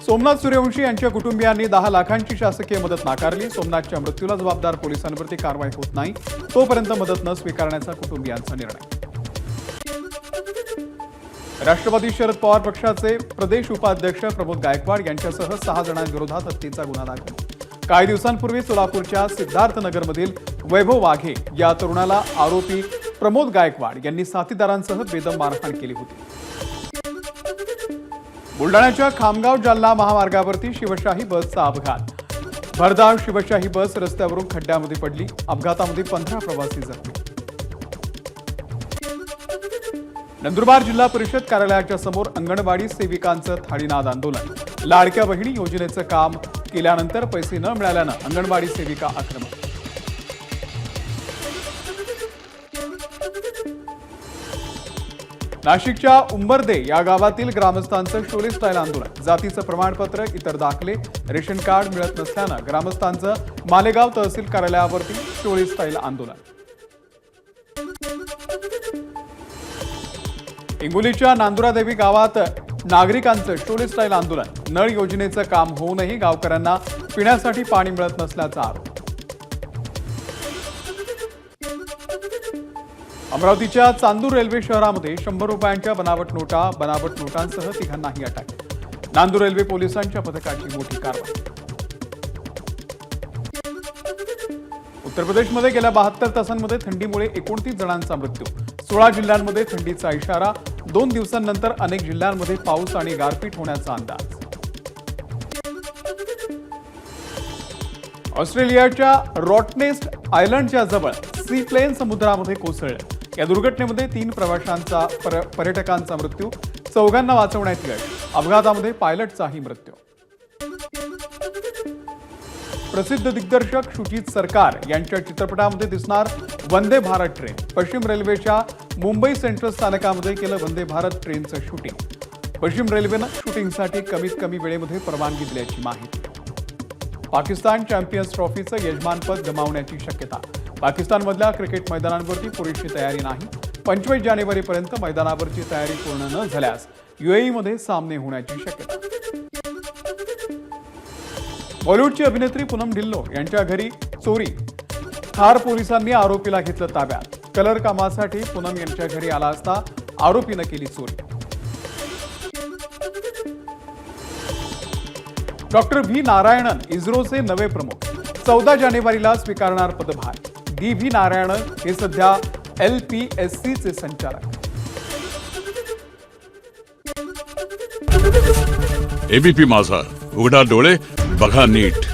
सोमनाथ सूर्यवंशी यांच्या कुटुंबियांनी 10 लाखांची शासकीय मदत नाकारली। सोमनाथच्या मृत्यूला जबाबदार पोलिसांवरती कारवाई होत नाही तोपर्यंत मदत न स्वीकारण्याचा कुटुंबियांचा निर्णय। राष्ट्रवादी शरद पवार पक्षाचे प्रदेश उपाध्यक्ष प्रमोद गायकवाड यांच्यासह 6 जणांविरोधात हत्येचा गुन्हा दाखल। काही दिवसांपूर्वी सोलापूरच्या सिद्धार्थनगरमधील वैभव वाघे या तरुणाला आरोपी प्रमोद गायकवाड यांनी साथीदारांसह बेदम मारहाण केली होती। बुलढाण्याच्या खामगाव जालना महामार्गावरती शिवशाही बसचा अपघात। भरधाव शिवशाही बस रस्त्यावरून खड्ड्यामध्ये पडली। अपघातामध्ये 15 प्रवासी जखमी। नंदुरबार जिल्हा परिषद कार्यालयाच्या समोर अंगणवाडी सेविकांचं थाळीनाद आंदोलन। लाडक्या बहिणी योजनेचं काम केल्यानंतर पैसे न मिळाल्यानं अंगणवाडी सेविका आक्रमक। नाशिकच्या उंबरदे या गावातील ग्रामस्थांचं शोले स्टाईल आंदोलन। जातीचं प्रमाणपत्र, इतर दाखले, रेशन कार्ड मिळत नसल्यानं ग्रामस्थांचं मालेगाव तहसील कार्यालयावरती शोले स्टाईल आंदोलन। हिंगोलीच्या नांदुरादेवी गावात नागरिकांचं शोले स्टाईल आंदोलन। नळ योजनेचं काम होऊनही गावकऱ्यांना पिण्यासाठी पाणी मिळत नसल्याचा आरोप। अमरावतीच्या चांदूर रेल्वे शहरामध्ये 100 रुपयांच्या बनावट नोटांसह तिघांनाही अटक। नांदूर रेल्वे पोलिसांच्या पथकाची मोठी कारवाई। उत्तर प्रदेशमध्ये गेल्या 72 तासांमध्ये थंडीमुळे 29 जणांचा मृत्यू। 16 जिल्ह्यांमध्ये थंडीचा इशारा। 2 दिवसांनंतर अनेक जिल्ह्यांमध्ये पाऊस आणि गारपीट होण्याचा अंदाज। ऑस्ट्रेलियाच्या रॉटनेस्ट आयलंडच्या जवळ सी प्लेन समुद्रामध्ये कोसळलं। या दुर्घटनेमध्ये 3 पर्यटकांचा मृत्यू, 4 वाचवण्यात यश। अपघातामध्ये पायलटचाही मृत्यू। प्रसिद्ध दिग्दर्शक शुचित सरकार यांच्या चित्रपटामध्ये दिसणार वंदे भारत ट्रेन। पश्चिम रेल्वेच्या मुंबई सेंट्रल स्थानकामध्ये केलं वंदे भारत ट्रेनचं शूटिंग। पश्चिम रेल्वेनं शूटिंगसाठी कमीत कमी वेळेमध्ये परवानगी दिल्याची माहिती। पाकिस्तान चॅम्पियन्स ट्रॉफीचं यजमानपद गमावण्याची शक्यता। पाकिस्तानमधल्या क्रिकेट मैदानांवरती पुरेशी तयारी नाही। 25 जानेवारीपर्यंत मैदानावरची तयारी पूर्ण न झाल्यास यूएईमध्ये सामने होण्याची शक्यता। बॉलिवूडची अभिनेत्री पूनम ढिल्लो यांच्या घरी चोरी। खार पोलिसांनी आरोपीला घेतलं ताब्यात। कलर कामासाठी पूनम यांच्या घरी आला असता आरोपीनं केली चोरी। डॉक्टर व्ही नारायणन इस्रोचे नवे प्रमुख। 14 जानेवारीला स्वीकारणार पदभार। व्ही नारायणन हे सध्या LPSCचे संचालक। एबीपी माझा, उघडा डोळे बघा नीट।